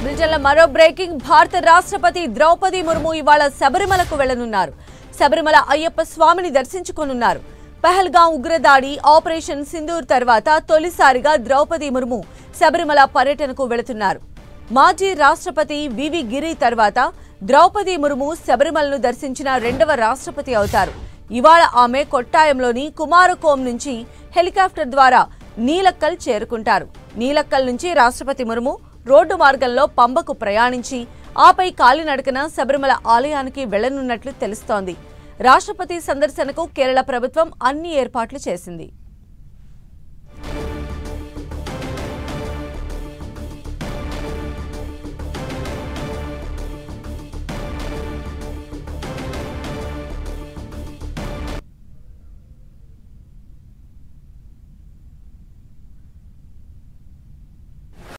బ్రిజన్ల మరో బ్రేకింగ్. భారత రాష్ట్రపతి ద్రౌపది ముర్ము ఇవాళ శబరిమలకు వెళ్లనున్నారు. శబరిమల అయ్యప్ప స్వామిని దర్శించుకోనున్నారు. పహల్గాం ఉగ్రదాడి, ఆపరేషన్ సింధూర్ తర్వాత తొలిసారిగా ద్రౌపది ముర్ము శబరిమల పర్యటనకు వెళుతున్నారు. మాజీ రాష్ట్రపతి వివి గిరి తర్వాత ద్రౌపది ముర్ము శబరిమలను దర్శించిన రెండవ రాష్ట్రపతి అవుతారు. ఇవాళ ఆమె కొట్టాయంలోని కుమారకోం నుంచి హెలికాప్టర్ ద్వారా నీలక్కల్ చేరుకుంటారు. నీలక్కల్ నుంచి రాష్ట్రపతి ముర్ము రోడ్డు మార్గంలో పంబకు ప్రయాణించి ఆపై కాలినడకన శబరిమల ఆలయానికి వెళ్లనున్నట్లు తెలుస్తోంది. రాష్ట్రపతి సందర్శనకు కేరళ ప్రభుత్వం అన్ని ఏర్పాట్లు చేసింది.